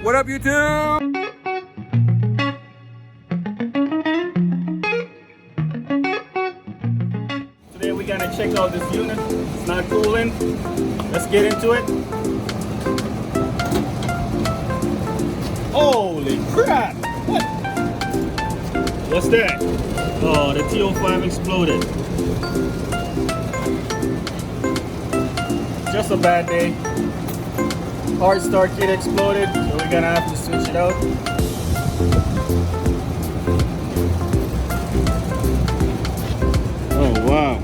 What up, YouTube? Today we're gonna check out this unit. It's not cooling. Let's get into it. Holy crap! What? What's that? Oh, the TO5 exploded. Just a bad day. Hard start kit exploded, so we're gonna have to switch it out. Oh wow.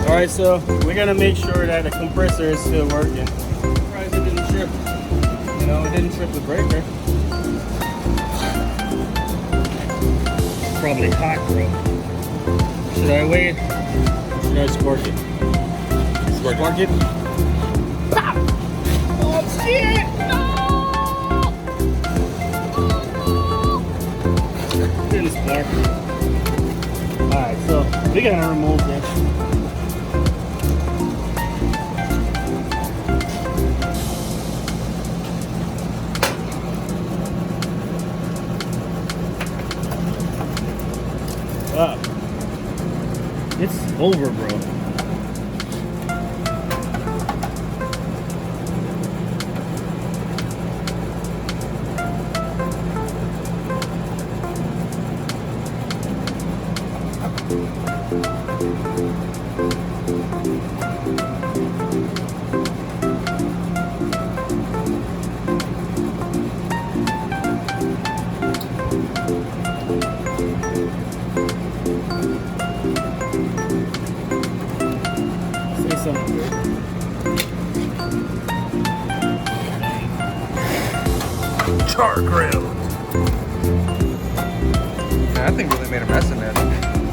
Alright, so we're gonna make sure that the compressor is still working. Surprised it didn't trip. You know, it didn't trip the breaker. Probably hot, bro. Should I wait? Or should I spark it? Spark it? Pop! Oh shit! No! Didn't spark. Alright, so we're gonna remove this. Wow. It's over, bro. Say something good. Char grill. Yeah, I think really made a mess in there.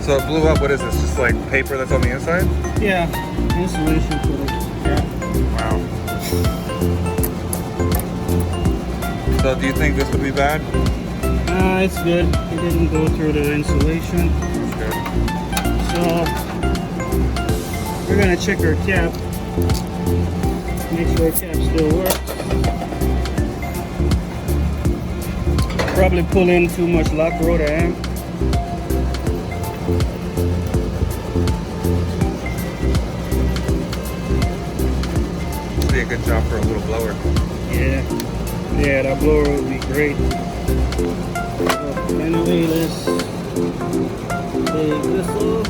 So it blew up. What is this? Just like paper that's on the inside? Yeah, insulation for the cap. Wow. So do you think this would be bad? It's good. It didn't go through the insulation. That's good. So we're gonna check our cap. Make sure our cap still works. Probably pull in too much lock rotor amp. Would be a good job for a little blower. Yeah, that blower would be great. So anyway, let's take this off.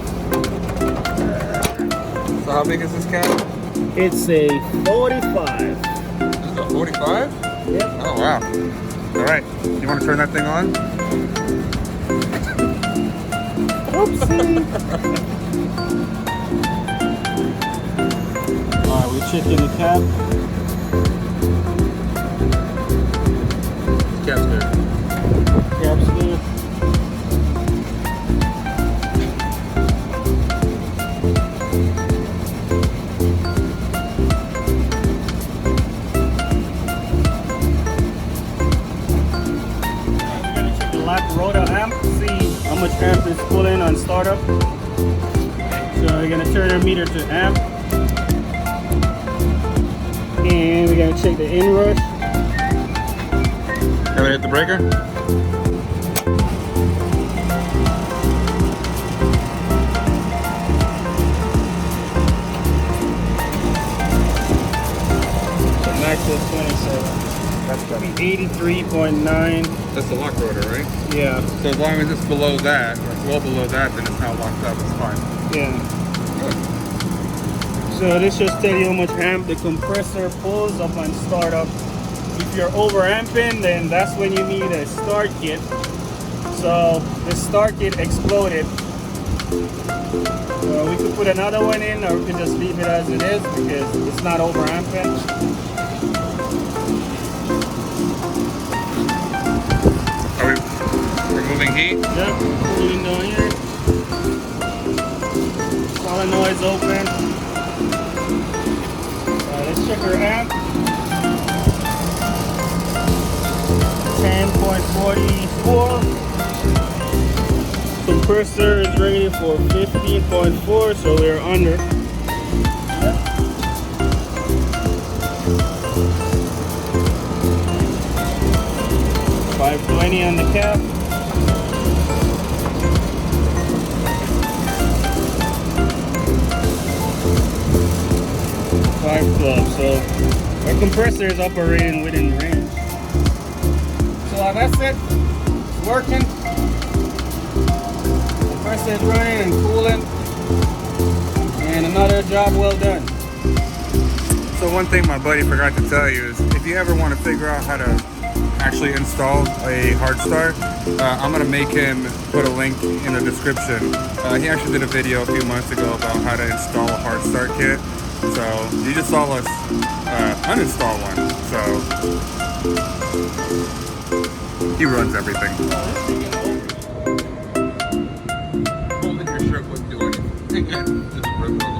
So how big is this cap? It's a 45. This is a 45? Yep. Oh wow. All right. You want to turn that thing on? Oopsie. Alright, we're checking the cap. Cap's good. Cap's good. We're gonna check the lock rotor amp, see how much amp is pulling on startup. So we're gonna turn our meter to amp. And we're gonna check the inrush. Can we hit the breaker? So max is 27. That's better. 83.9. That's the lock rotor, right? Yeah, So as long as it's below that, or it's well below that, then it's not locked up. It's fine. yeah. Good. So this just tell you how much amp the compressor pulls up on startup. If you're over amping, then that's when you need a start kit. So the start kit exploded. We could put another one in, or we can just leave it as it is because it's not over amping. Are we removing heat? Yep, cooling down here. Solenoid's open. Let's check our amp. 10.44. Compressor is rated for 15.4, so we're under. 512. So our compressor is operating within range. So that's it. It's working. Compressor is running and cooling. And another job well done. So one thing my buddy forgot to tell you is if you ever want to figure out how to actually install a hard start, I'm going to make him put a link in the description. He actually did a video a few months ago about how to install a hard start kit. So you just saw us uninstall one. So he runs everything. Holding your shirt wouldn't do anything. Just rip it